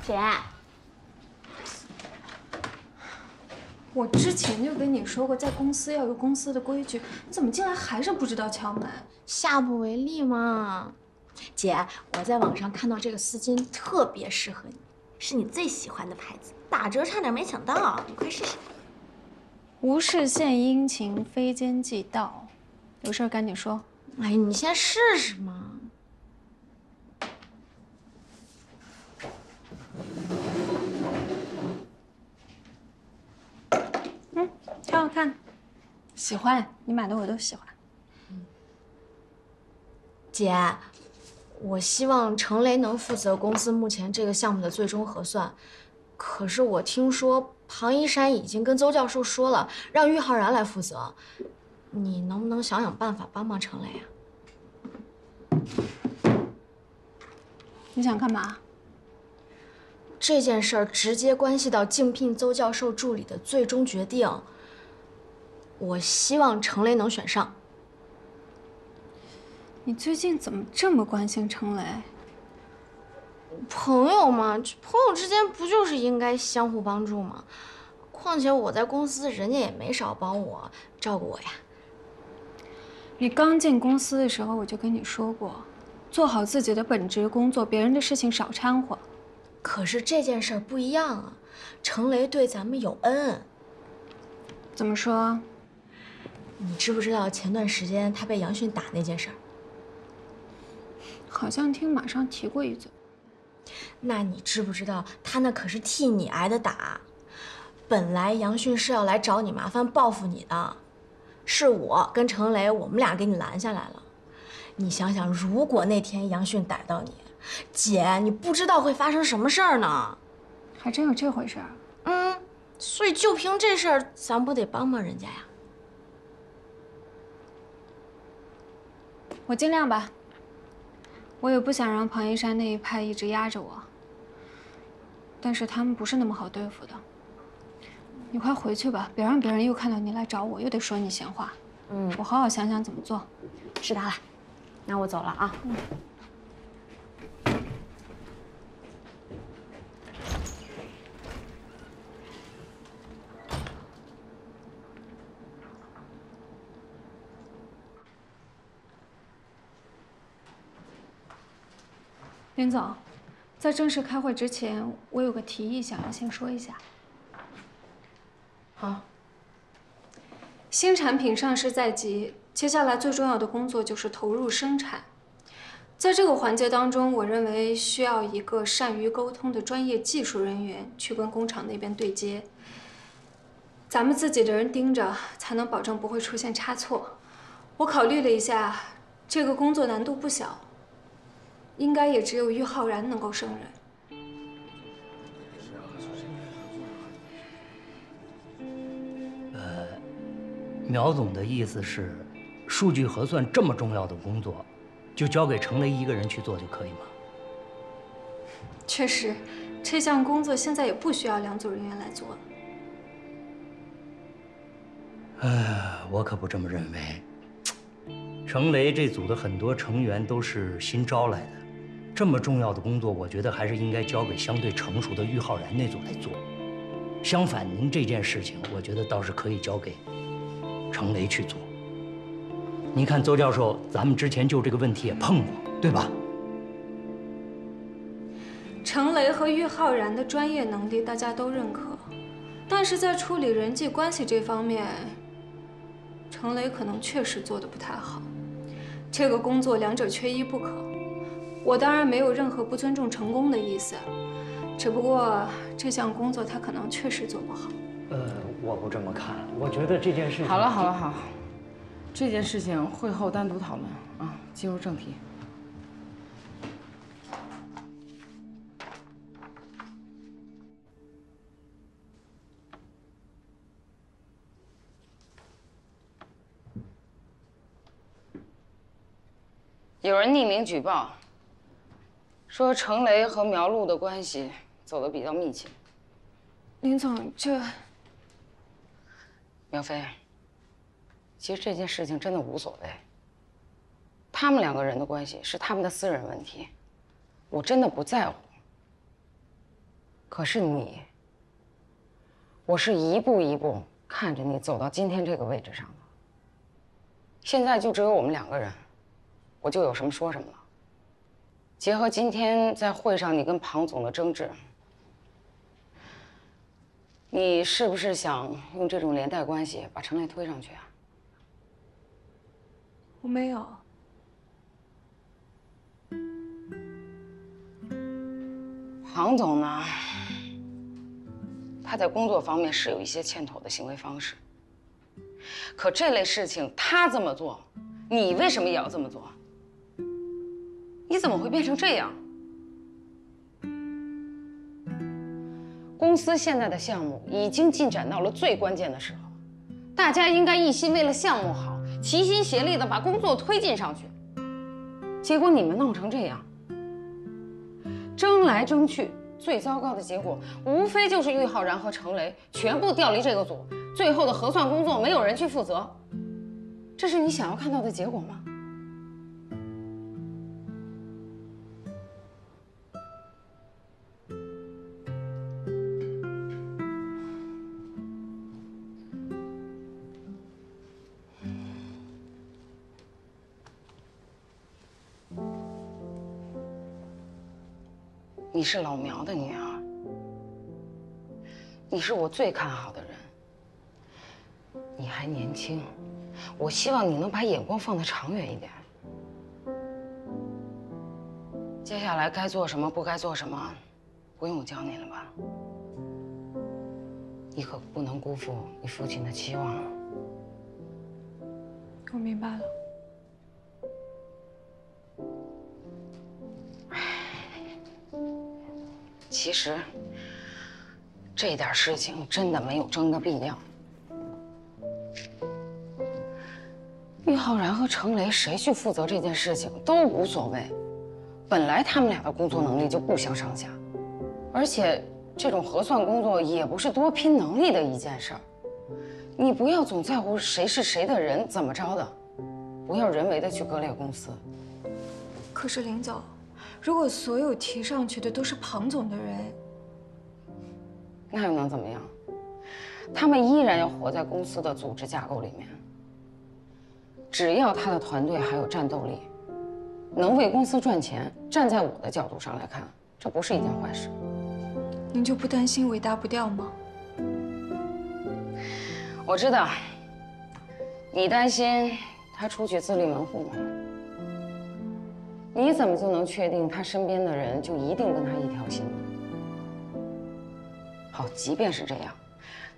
姐，我之前就跟你说过，在公司要有公司的规矩，你怎么进来还是不知道敲门？下不为例嘛。姐，我在网上看到这个丝巾特别适合你，是你最喜欢的牌子，打折差点没抢到，你快试试。无事献殷勤，非奸即盗。有事赶紧说。哎，你先试试嘛。挺好看，喜欢，你买的我都喜欢。姐，我希望程雷能负责公司目前这个项目的最终核算。可是我听说庞一山已经跟邹教授说了，让玉浩然来负责。你能不能想想办法帮帮程雷啊？你想干嘛？这件事儿直接关系到竞聘邹教授助理的最终决定。我希望程雷能选上。你最近怎么这么关心程雷？朋友嘛，这朋友之间不就是应该相互帮助吗？况且我在公司，人家也没少帮我照顾我呀。你刚进公司的时候我就跟你说过，做好自己的本职工作，别人的事情少掺和。可是这件事儿不一样啊，程雷对咱们有恩。怎么说？你知不知道前段时间他被杨迅打那件事儿？好像听马上提过一嘴。那你知不知道他那可是替你挨的打？本来杨迅是要来找你麻烦报复你的，是我跟程雷我们俩给你拦下来了。你想想，如果那天杨迅逮到你，姐，你不知道会发生什么事儿呢？还真有这回事儿。所以就凭这事儿，咱不得帮帮人家呀？我尽量吧。我也不想让庞一山那一派一直压着我，但是他们不是那么好对付的。你快回去吧，别让别人又看到你来找我，又得说你闲话。我好好想想怎么做。知道了，那我走了啊。林总，在正式开会之前，我有个提议想要先说一下。好。新产品上市在即，接下来最重要的工作就是投入生产。在这个环节当中，我认为需要一个善于沟通的专业技术人员去跟工厂那边对接。咱们自己的人盯着，才能保证不会出现差错。我考虑了一下，这个工作难度不小。应该也只有玉浩然能够胜任。苗总的意思是，数据核算这么重要的工作，就交给程雷一个人去做就可以吗？确实，这项工作现在也不需要2组人员来做了。我可不这么认为。程雷这组的很多成员都是新招来的。这么重要的工作，我觉得还是应该交给相对成熟的玉浩然那组来做。相反，您这件事情，我觉得倒是可以交给程雷去做。你看，邹教授，咱们之前就这个问题也碰过，对吧？程雷和玉浩然的专业能力大家都认可，但是在处理人际关系这方面，程雷可能确实做得不太好。这个工作两者缺一不可。我当然没有任何不尊重成功的意思，只不过这项工作他可能确实做不好。我不这么看，我觉得这件事情……好了，这件事情会后单独讨论啊，进入正题。有人匿名举报，说程雷和苗璐的关系走得比较密切。林总，这……苗飞，其实这件事情真的无所谓。他们2个人的关系是他们的私人问题，我真的不在乎。可是你，我是一步一步看着你走到今天这个位置上的。现在就只有我们2个人，我就有什么说什么了。结合今天在会上你跟庞总的争执，你是不是想用这种连带关系把程磊推上去啊？我没有。庞总呢，他在工作方面是有一些欠妥的行为方式，可这类事情他这么做，你为什么也要这么做？你怎么会变成这样？公司现在的项目已经进展到了最关键的时候，大家应该一心为了项目好，齐心协力的把工作推进上去。结果你们弄成这样，争来争去，最糟糕的结果无非就是玉浩然和程雷全部调离这个组，最后的核算工作没有人去负责。这是你想要看到的结果吗？你是老苗的女儿，你是我最看好的人。你还年轻，我希望你能把眼光放得长远一点。接下来该做什么，不该做什么，不用我教你了吧？你可不能辜负你父亲的期望。我明白了。其实，这点事情真的没有争的必要。玉浩然和程雷谁去负责这件事情都无所谓，本来他们俩的工作能力就不相上下，而且这种核算工作也不是多拼能力的一件事儿。你不要总在乎谁是谁的人怎么着的，不要人为的去割裂公司。可是林总，如果所有提上去的都是庞总的人，那又能怎么样？他们依然要活在公司的组织架构里面。只要他的团队还有战斗力，能为公司赚钱，站在我的角度上来看，这不是一件坏事。您就不担心尾大不掉吗？我知道，你担心他出去自立门户吗？你怎么就能确定他身边的人就一定跟他一条心呢？好，即便是这样，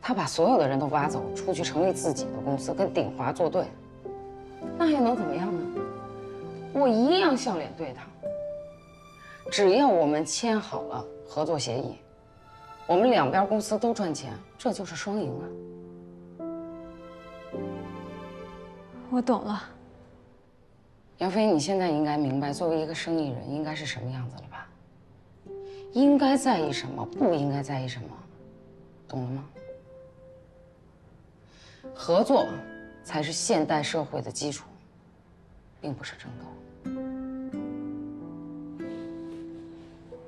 他把所有的人都挖走，出去成立自己的公司，跟鼎华作对，那又能怎么样呢？我一样笑脸对他。只要我们签好了合作协议，我们两边公司都赚钱，这就是双赢啊。我懂了。杨飞，你现在应该明白，作为一个生意人应该是什么样子了吧？应该在意什么，不应该在意什么，懂了吗？合作才是现代社会的基础，并不是争斗。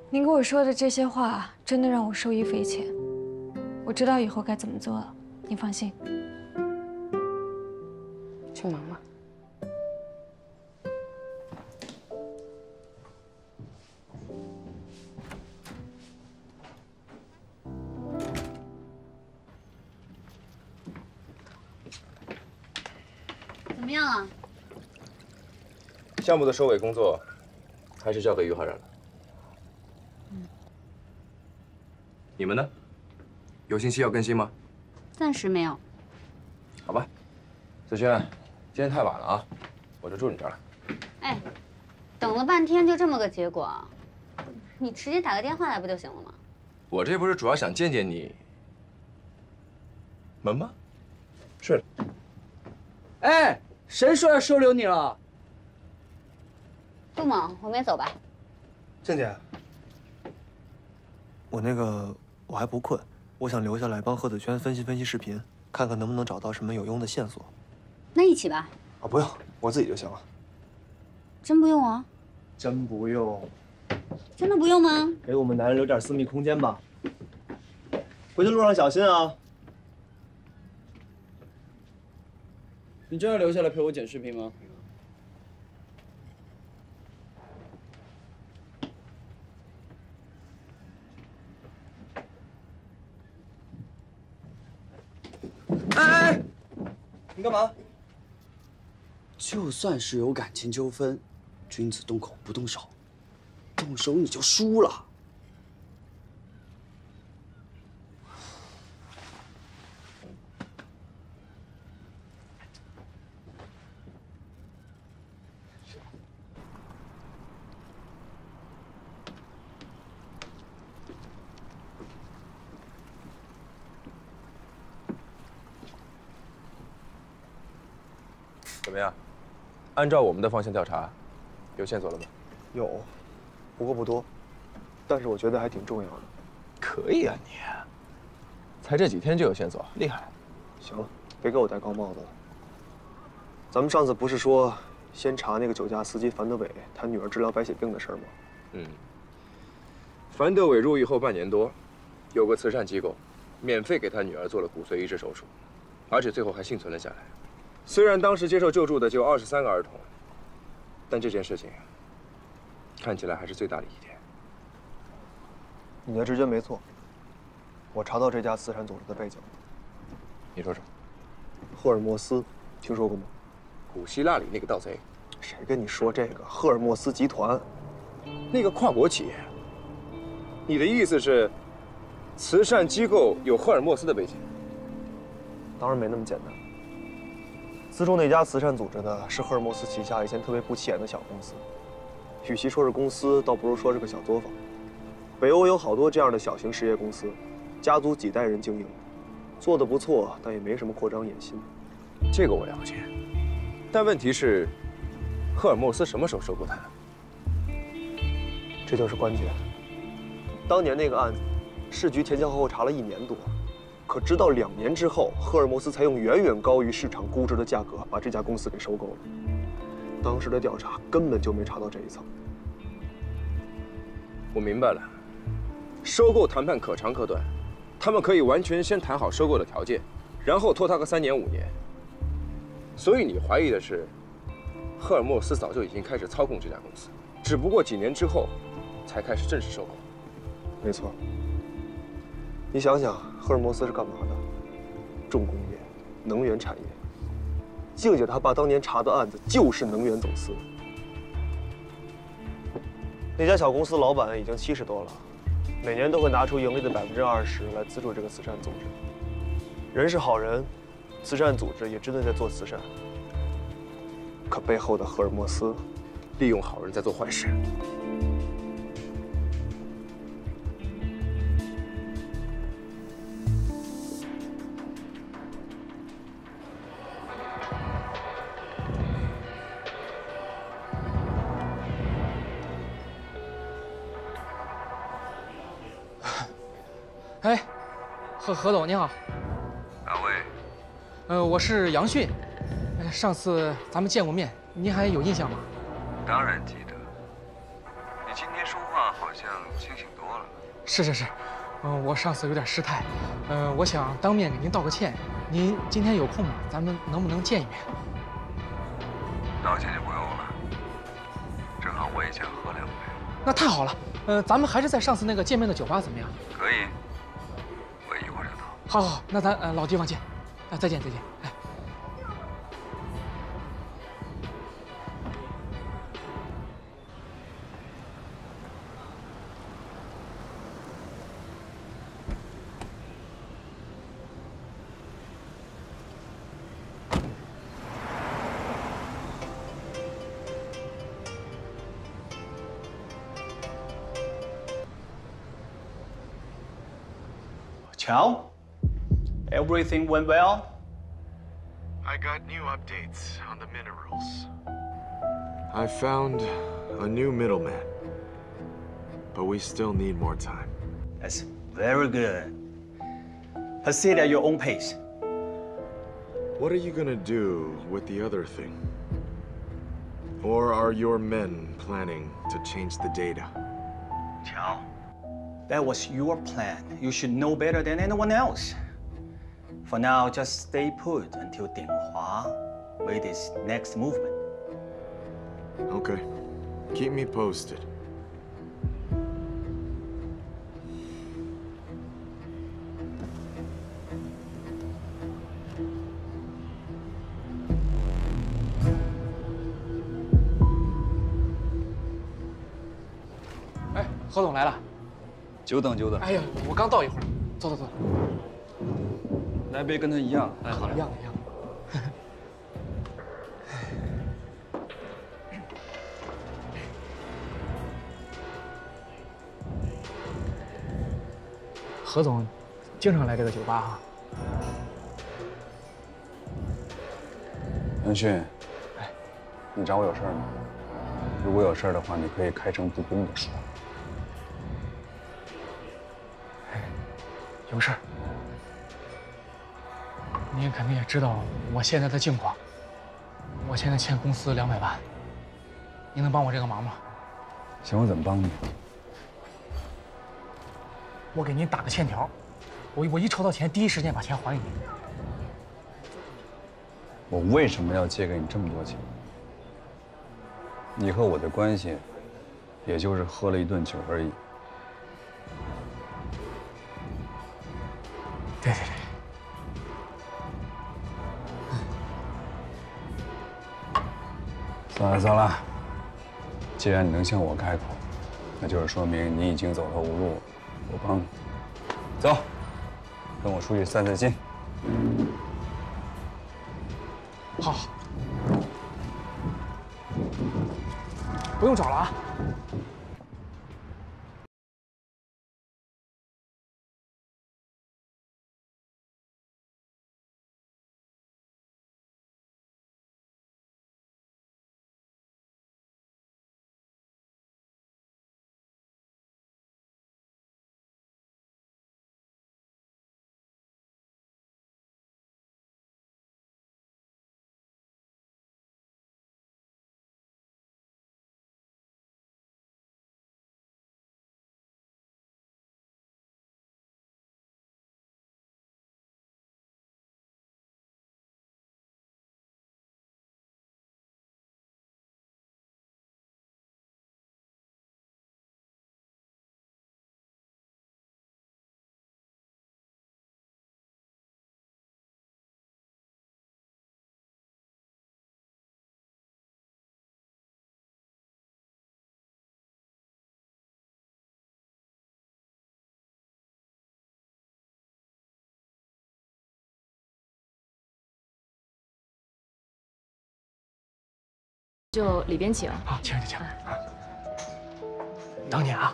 您跟我说的这些话，真的让我受益匪浅。我知道以后该怎么做了，您放心。去忙吧。怎么样了？项目的收尾工作，还是交给于浩然了。你们呢？有信息要更新吗？暂时没有。好吧，子轩，今天太晚了啊，我就住你这儿了。哎，等了半天就这么个结果，你直接打个电话来不就行了吗？我这不是主要想见见你。门吗？睡了。哎，谁说要收留你了？杜猛，我们也走吧。静姐，我还不困，我想留下来帮贺子轩分析分析视频，看看能不能找到什么有用的线索。那一起吧。啊，不用，我自己就行了。真不用啊？真不用。真的不用吗？给我们男人留点私密空间吧。回去路上小心啊！你真要留下来陪我剪视频吗？哎，你干嘛？就算是有感情纠纷，君子动口不动手，动手你就输了。怎么样？按照我们的方向调查，有线索了吗？有，不过不多，但是我觉得还挺重要的。可以啊你，才这几天就有线索，厉害。行了，别给我戴高帽子了。咱们上次不是说先查那个酒驾司机樊德伟他女儿治疗白血病的事儿吗？樊德伟入狱后半年多，有个慈善机构免费给他女儿做了骨髓移植手术，而且最后还幸存了下来。虽然当时接受救助的就23个儿童，但这件事情看起来还是最大的疑点。你的直觉没错，我查到这家慈善组织的背景了。你说说，赫尔墨斯，听说过吗？古希腊里那个盗贼，谁跟你说这个？赫尔墨斯集团，那个跨国企业。你的意思是，慈善机构有赫尔墨斯的背景？当然没那么简单。资助那家慈善组织的是赫尔墨斯旗下一间特别不起眼的小公司，与其说是公司，倒不如说是个小作坊。北欧有好多这样的小型实业公司，家族几代人经营，做得不错，但也没什么扩张野心。这个我了解，但问题是，赫尔墨斯什么时候收购他的？这就是关键。当年那个案子，市局前前后后查了1年多，可直到2年之后，赫尔墨斯才用远远高于市场估值的价格把这家公司给收购了。当时的调查根本就没查到这一层。我明白了，收购谈判可长可短，他们可以完全先谈好收购的条件，然后拖他个3年5年。所以你怀疑的是，赫尔墨斯早就已经开始操控这家公司，只不过几年之后才开始正式收购。没错。你想想，赫尔墨斯是干嘛的？重工业、能源产业。静姐她爸当年查的案子就是能源走私。那家小公司老板已经70多了，每年都会拿出盈利的20%来资助这个慈善组织。人是好人，慈善组织也真的在做慈善。可背后的赫尔墨斯，利用好人在做坏事。哎，何总您好。哪位？我是杨迅。上次咱们见过面，您还有印象吗？当然记得。你今天说话好像清醒多了。是，我上次有点失态，我想当面给您道个歉。您今天有空吗？咱们能不能见一面？道歉就不用了，正好我也想喝2杯。那太好了，咱们还是在上次那个见面的酒吧怎么样？可以，我一会儿就到。好，那咱老地方见，再见。哎。Chow, everything went well? I got new updates on the minerals. I found a new middleman, but we still need more time. That's very good. Proceed at your own pace. What are you gonna do with the other thing? Or are your men planning to change the data? Chow, That was your plan. You should know better than anyone else. For now, just stay put until Ding Hua made his next movement. Okay. Keep me posted. 哎，何总来了。久等久等。哎呀，我刚到一会儿，坐坐坐。来杯跟他一样。哎，好嘞，一样的，一样的。何总经常来这个酒吧啊。杨迅，哎，你找我有事吗？如果有事的话，你可以开诚布公的说。有事儿。你肯定也知道我现在的境况。我现在欠公司200万，你能帮我这个忙吗？行，我怎么帮你？我给您打个欠条，我一筹到钱，第一时间把钱还给您。我为什么要借给你这么多钱？你和我的关系，也就是喝了1顿酒而已。对对对。算了算了，既然你能向我开口，那就是说明你已经走投无路，我帮你。走，跟我出去散散心。好，不用找了啊。就里边请。好，请。等你啊。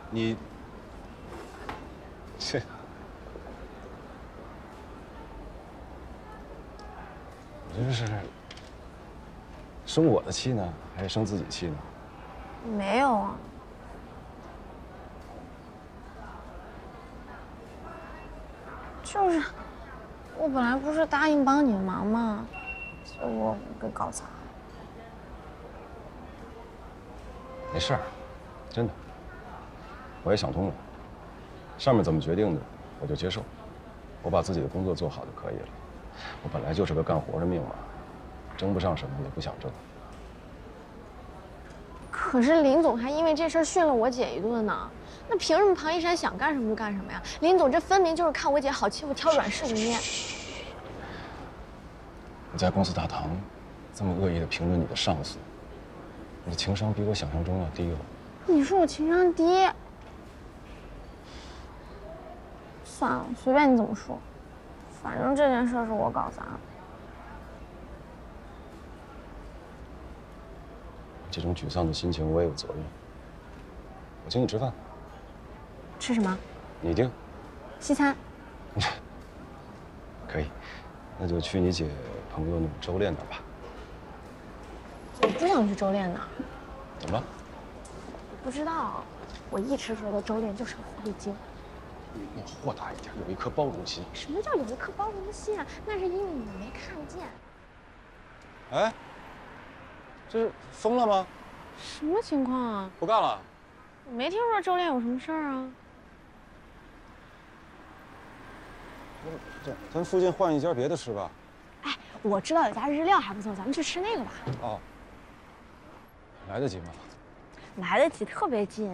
你，切，这是生我的气呢，还是生自己气呢？没有啊。就是，我本来不是答应帮你忙吗？结果给搞砸了。没事儿，真的。我也想通了，上面怎么决定的，我就接受。我把自己的工作做好就可以了。我本来就是个干活的命嘛，争不上什么也不想争。可是林总还因为这事儿训了我姐一顿呢。那凭什么庞一山想干什么就干什么呀？林总这分明就是看我姐好欺负，挑软柿子捏。你在公司大堂这么恶意的评论你的上司，你的情商比我想象中要低哦。你说我情商低？算了，随便你怎么说，反正这件事是我搞砸的。这种沮丧的心情我也有责任。我请你吃饭。吃什么？你定。西餐。可以，那就去你姐朋友那周练那儿吧。我不想去周练那儿。怎么了？不知道，我一直觉得周练就是个狐狸精。你要豁达一点，有一颗包容心。什么叫有一颗包容心啊？那是因为你没看见。哎，这是疯了吗？什么情况啊？不干了？我没听说周练有什么事儿啊。咱附近换一家别的吃吧。哎，我知道有家日料还不错，咱们去吃那个吧。哦，来得及吗？来得及，特别近。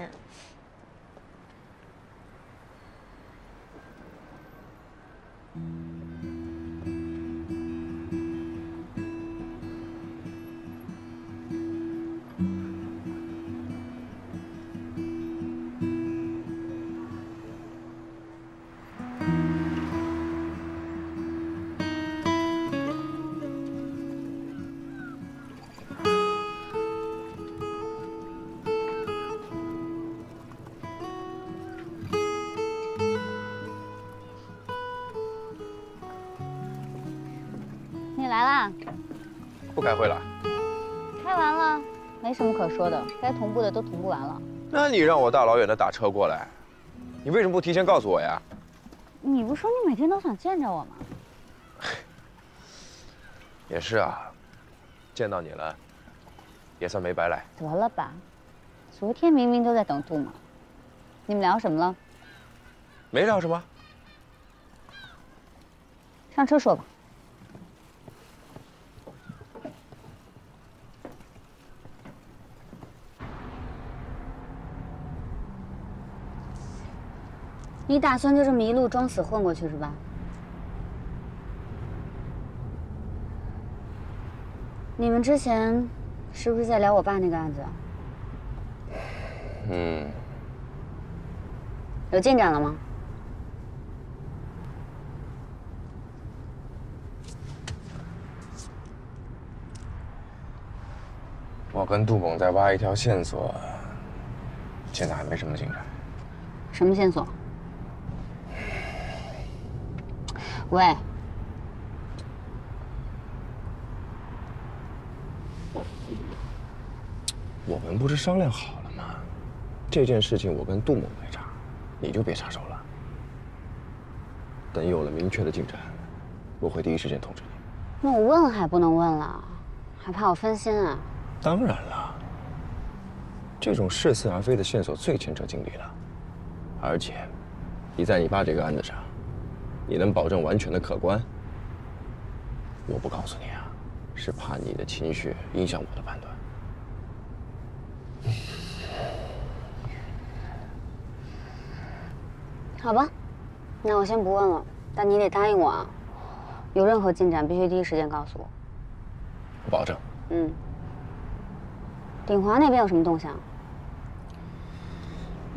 你来啦？不开会了？开完了，没什么可说的，该同步的都同步完了。那你让我大老远的打车过来，你为什么不提前告诉我呀？你不说你每天都想见着我吗？也是啊，见到你了，也算没白来。得了吧，昨天明明都在等杜嘛。你们聊什么了？没聊什么。上车说吧。你打算就这么一路装死混过去是吧？你们之前是不是在聊我爸那个案子？嗯。有进展了吗？我跟杜猛在挖一条线索，现在还没什么进展。什么线索？喂，我们不是商量好了吗？这件事情我跟杜猛来查，你就别插手了。等有了明确的进展，我会第一时间通知你。那我问还不能问了，还怕我分心啊？当然了，这种似是而非的线索最牵扯精力了，而且，你在你爸这个案子上，你能保证完全的客观？我不告诉你啊，是怕你的情绪影响我的判断。好吧，那我先不问了，但你得答应我啊，有任何进展必须第一时间告诉我。我保证。嗯。鼎华那边有什么动向？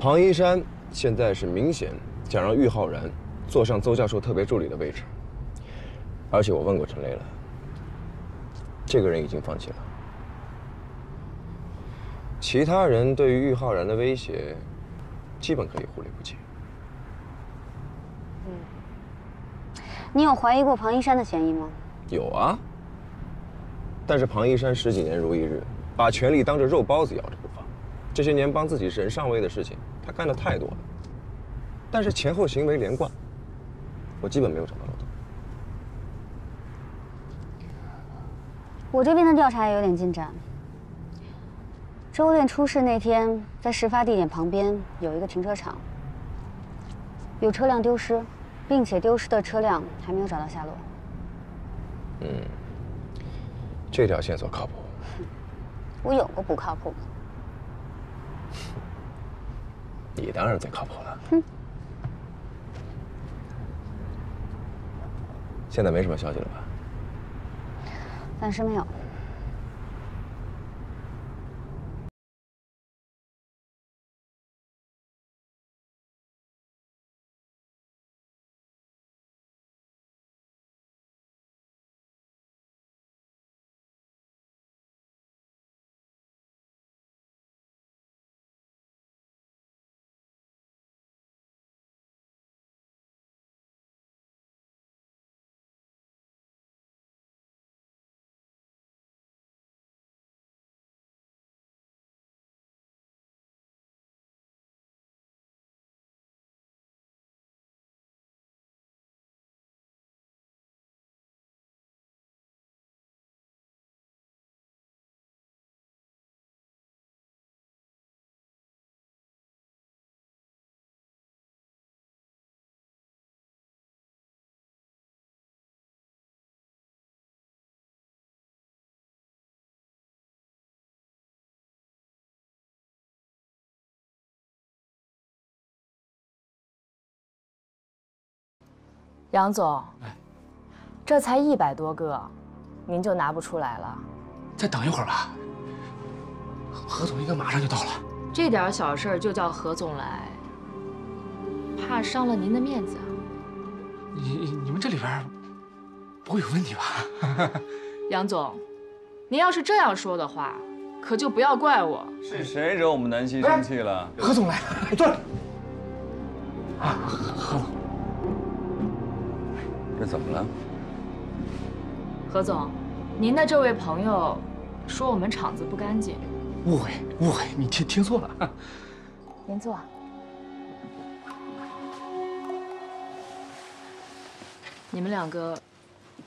庞一山现在是明显想让郁浩然坐上邹教授特别助理的位置，而且我问过陈雷了，这个人已经放弃了。其他人对于郁浩然的威胁，基本可以忽略不计。你有怀疑过庞一山的嫌疑吗？有啊，但是庞一山10几年如一日，把权力当着肉包子咬着不放。这些年帮自己人上位的事情，他干的太多了，但是前后行为连贯，我基本没有找到漏洞。我这边的调查也有点进展。周炼出事那天，在事发地点旁边有一个停车场，有车辆丢失，并且丢失的车辆还没有找到下落。这条线索靠谱。我有过不靠谱吗？你当然最靠谱了。哼。现在没什么消息了吧？暂时没有。杨总，这才100多个，您就拿不出来了？再等一会儿吧，何总应该马上就到了。这点小事就叫何总来，怕伤了您的面子。你们这里边不会有问题吧？杨总，您要是这样说的话，可就不要怪我。是谁惹我们南希生气了？何总来，坐。啊，何总。这怎么了？何总，您的这位朋友说我们厂子不干净。误会，你听错了。您坐。你们2个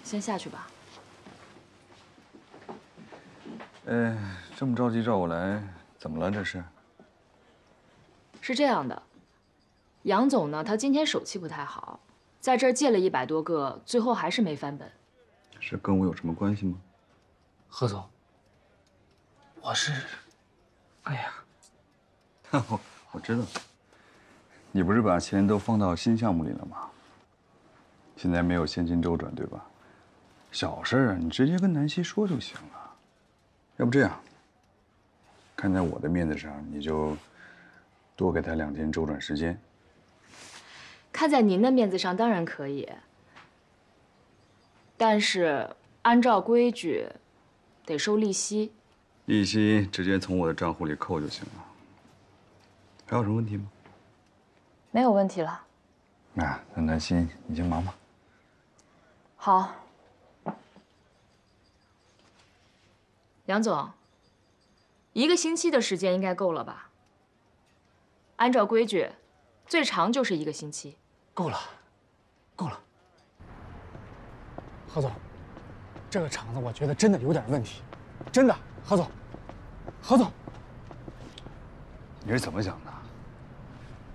先下去吧。这么着急找我来，怎么了？这是？是这样的，杨总呢，他今天手气不太好。在这儿借了100多个，最后还是没翻本。是跟我有什么关系吗？何总，我是，哎呀，我知道，你不是把钱都放到新项目里了吗？现在没有现金周转，对吧？小事啊，你直接跟南希说就行了。要不这样，看在我的面子上，你就多给他2天周转时间。看在您的面子上，当然可以。但是按照规矩，得收利息。利息直接从我的账户里扣就行了。还有什么问题吗？没有问题了。那南希，你先忙吧。好。杨总，1个星期的时间应该够了吧？按照规矩，最长就是1个星期。够了。何总，这个厂子我觉得真的有点问题，真的，何总，你是怎么想的？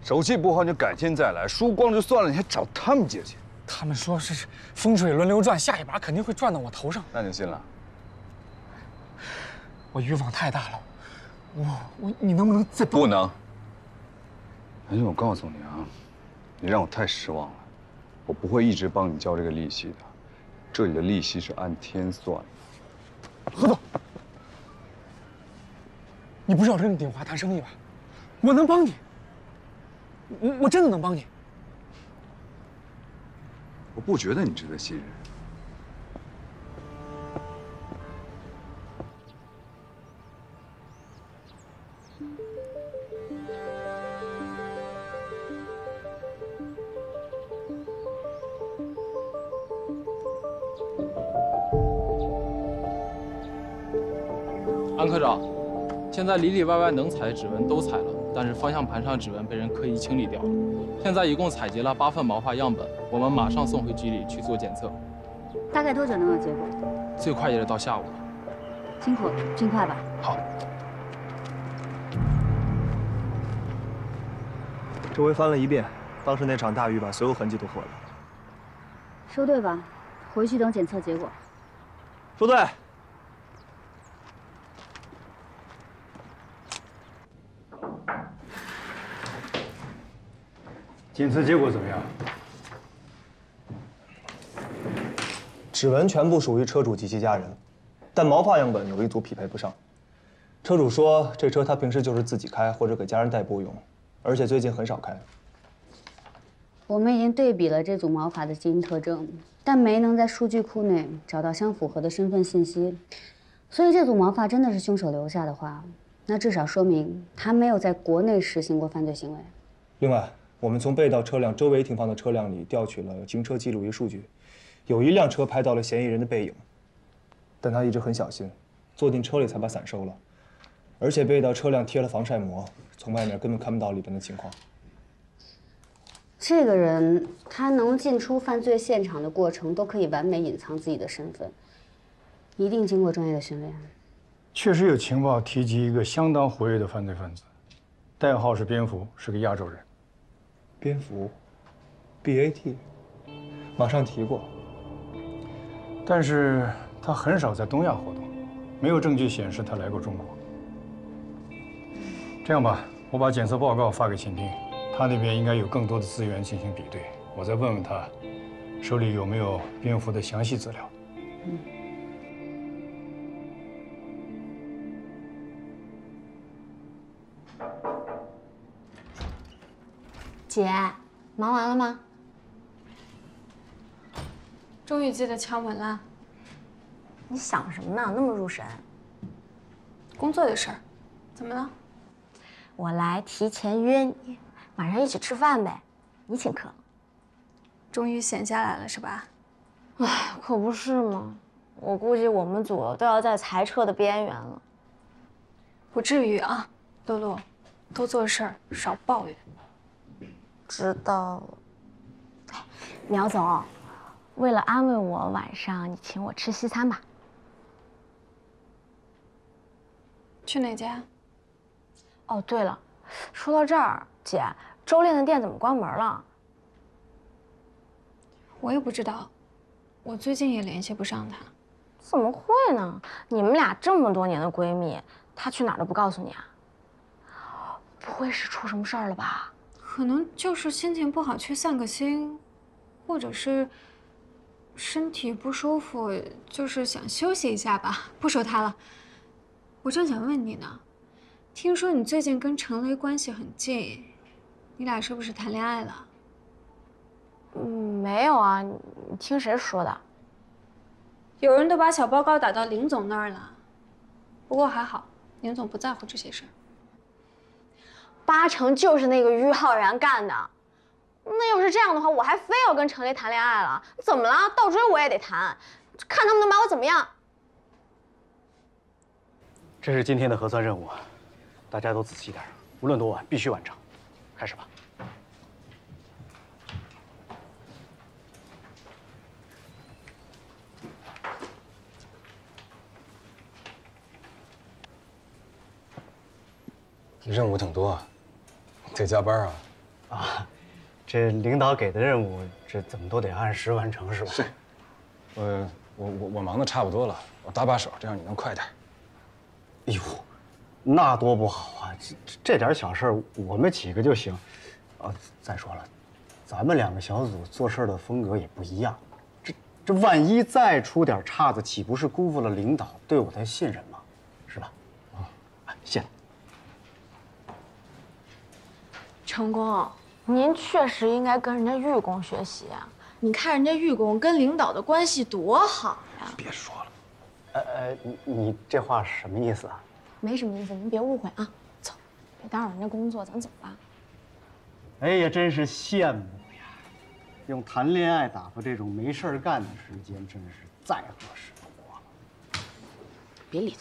手气不好你就改天再来，输光就算了，你还找他们借钱？他们说是风水轮流转，下一把肯定会转到我头上。那你信了？我欲望太大了，你能不能再不能？南希，我告诉你啊，你让我太失望了，我不会一直帮你交这个利息的，这里的利息是按天算的。何总，你不是要跟鼎华谈生意吧？我能帮你，我真的能帮你。我不觉得你值得信任。韩科长，现在里里外外能采的指纹都采了，但是方向盘上指纹被人刻意清理掉了。现在一共采集了8份毛发样本，我们马上送回局里去做检测。大概多久能有结果？最快也得到下午了。辛苦了，尽快吧。好。周围翻了一遍，当时那场大雨把所有痕迹都毁了。收队吧，回去等检测结果。收队。检测结果怎么样？指纹全部属于车主及其家人，但毛发样本有一组匹配不上。车主说，这车他平时就是自己开或者给家人代步用，而且最近很少开。我们已经对比了这组毛发的基因特征，但没能在数据库内找到相符合的身份信息。所以这组毛发真的是凶手留下的话，那至少说明他没有在国内实行过犯罪行为。另外，我们从被盗车辆周围停放的车辆里调取了行车记录仪数据，有一辆车拍到了嫌疑人的背影，但他一直很小心，坐进车里才把伞收了，而且被盗车辆贴了防晒膜，从外面根本看不到里边的情况。这个人他能进出犯罪现场的过程都可以完美隐藏自己的身份，一定经过专业的训练。确实有情报提及一个相当活跃的犯罪分子，代号是蝙蝠，是个亚洲人。蝙蝠 ，BAT， 马上提过。但是他很少在东亚活动，没有证据显示他来过中国。这样吧，我把检测报告发给秦兵，他那边应该有更多的资源进行比对。我再问问他，手里有没有蝙蝠的详细资料。姐，忙完了吗？终于记得敲门了。你想什么呢？那么入神。工作的事儿，怎么了？我来提前约你，晚上一起吃饭呗，你请客。终于闲下来了是吧？哎，可不是嘛，我估计我们组都要在裁撤的边缘了。不至于啊，露露，多做事儿，少抱怨。知道了。苗总，为了安慰我，晚上你请我吃西餐吧。去哪家？哦，对了，说到这儿，姐，周炼的店怎么关门了？我也不知道，我最近也联系不上他。怎么会呢？你们俩这么多年的闺蜜，她去哪儿都不告诉你啊？不会是出什么事儿了吧？可能就是心情不好去散个心，或者是身体不舒服，就是想休息一下吧。不说他了，我正想问你呢，听说你最近跟程雷关系很近，你俩是不是谈恋爱了？没有啊，你听谁说的？有人都把小报告打到林总那儿了，不过还好，林总不在乎这些事儿。八成就是那个于浩然干的。那要是这样的话，我还非要跟程雷谈恋爱了？怎么了？倒追我也得谈，看他们能把我怎么样。这是今天的核酸任务，大家都仔细点，无论多晚，必须完成。开始吧。任务挺多啊，得加班啊。啊，这领导给的任务，这怎么都得按时完成，是吧？是。我忙的差不多了，我搭把手，这样你能快点。哎呦，那多不好啊！这点小事我们几个就行。再说了，咱们2个小组做事的风格也不一样，这万一再出点岔子，岂不是辜负了领导对我的信任吗？是吧？谢了。成功，您确实应该跟人家玉工学习啊！你看人家玉工跟领导的关系多好呀！别说了，你这话是什么意思啊？没什么意思，您别误会啊。走，别打扰人家工作，咱走吧。哎呀，真是羡慕呀！用谈恋爱打发这种没事儿干的时间，真是再合适不过了。别理他。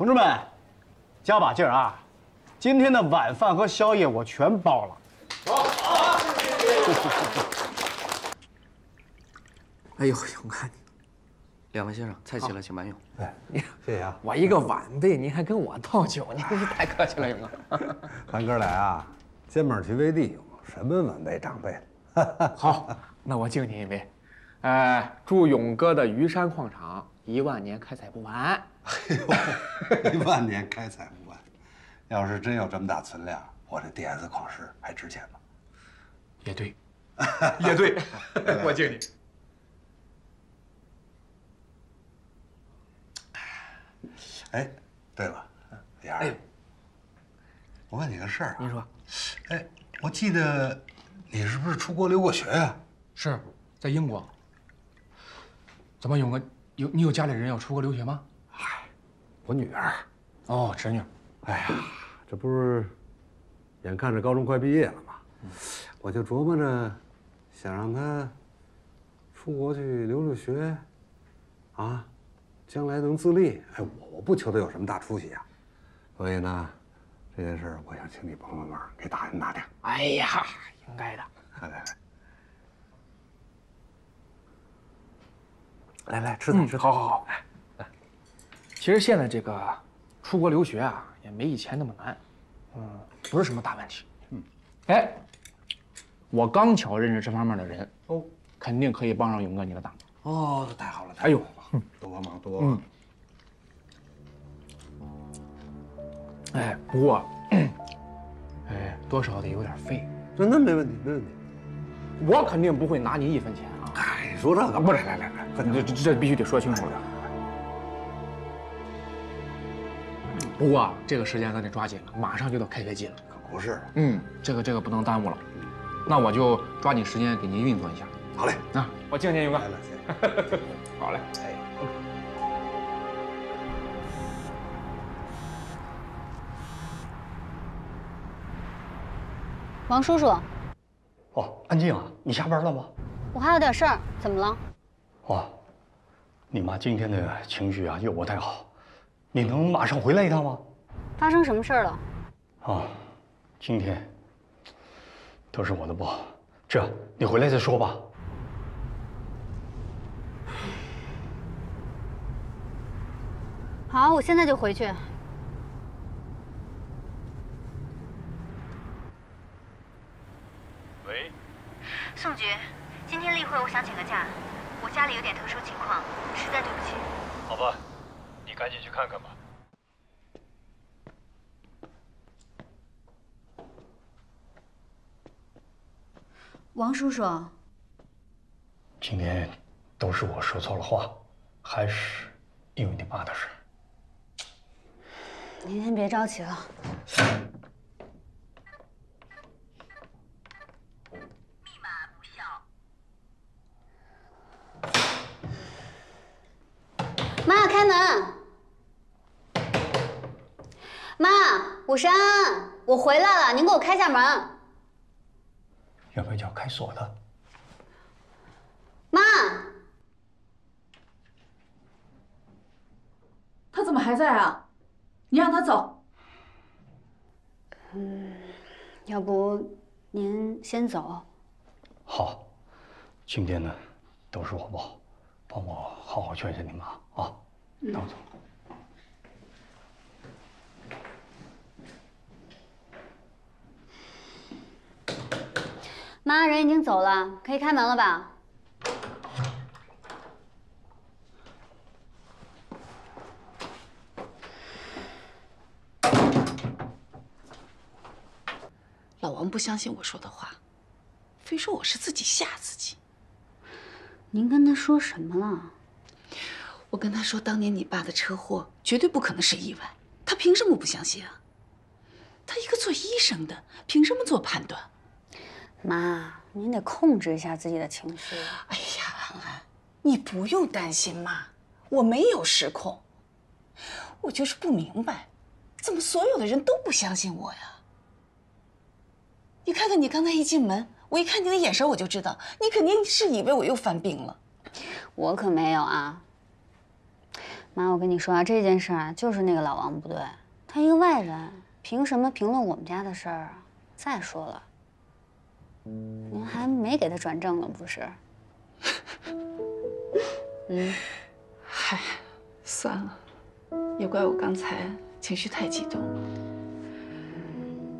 同志们，加把劲儿啊！今天的晚饭和宵夜我全包了。好。哎呦，我看你，两位先生，菜齐了，请慢用。哎，谢谢啊。我一个晚辈，您还跟我倒酒，您真是太客气了，勇哥。咱哥俩啊，肩膀齐为弟兄，什么晚辈长辈的。好，那我敬您一杯。祝勇哥的虞山矿场10000年开采不完。哎呦，1万年开采不完。要是真有这么大存量，我这 DS 矿石还值钱吗？也对，也对，我敬你。哎，对了，燕儿，我问你个事儿啊。您说。哎，我记得你是不是出国留过学呀？是在英国。怎么，勇哥，你有家里人要出国留学吗？嗨，我女儿。哦，侄女。哎呀，这不是眼看着高中快毕业了吗？我就琢磨着想让她出国去留学，啊，将来能自立。哎，我不求她有什么大出息啊，所以呢，这件事我想请你帮帮忙，给打听打听。哎呀，应该的。来，吃菜吃。好。来，其实现在这个出国留学啊，也没以前那么难，不是什么大问题。哎，我刚巧认识这方面的人，肯定可以帮上勇哥你的大忙。哦，太好了，哎呦，多帮忙，多帮忙。哎，不过，多少得有点费。那没问题，没问题。我肯定不会拿你1分钱啊！哎，说这个不是，来，这必须得说清楚了。不过这个时间咱得抓紧了，马上就到开学季了。可不是。这个不能耽误了。那我就抓紧时间给您运作一下。好嘞，啊，我敬您勇哥。来了，好嘞。哎。王叔叔。哦，安静啊，你下班了吗？我还有点事儿，怎么了？哦，你妈今天的情绪啊又不太好，你能马上回来一趟吗？发生什么事儿了？啊，今天都是我的不好，这你回来再说吧。好，我现在就回去。喂，宋局，今天例会我想请个假，我家里有点特殊情况，实在对不起。好吧，你赶紧去看看吧。王叔叔，今天都是我说错了话，还是因为你妈的事。您先别着急了。密码无效。妈，开门！妈，我是安安，我回来了，您给我开下门。要不要叫开锁的？妈，他怎么还在啊？你让他走。要不您先走。好，今天呢都是我不好，帮我好好劝劝你妈啊。那我走。妈，人已经走了，可以开门了吧？老王不相信我说的话，非说我是自己吓自己。您跟他说什么了？我跟他说，当年你爸的车祸绝对不可能是意外，他凭什么不相信啊？他一个做医生的，凭什么做判断？妈，您得控制一下自己的情绪。哎呀，安安，你不用担心妈，我没有失控。我就是不明白，怎么所有的人都不相信我呀？你看看你刚才一进门，我一看你的眼神我就知道，你肯定是以为我又犯病了。我可没有啊。妈，我跟你说啊，这件事啊，就是那个老王不对，他一个外人，凭什么评论我们家的事儿啊？再说了，您还没给他转正呢，不是？嗨，算了，也怪我刚才情绪太激动。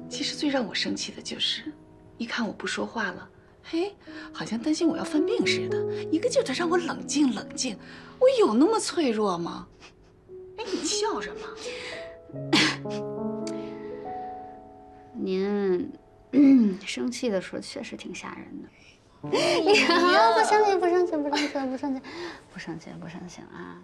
其实最让我生气的就是，一看我不说话了，嘿，好像担心我要犯病似的，一个劲儿的让我冷静冷静。我有那么脆弱吗？哎，你笑什么？您生气的时候确实挺吓人的。不生气，不生气，不生气，不生气，不生气，不生气啊！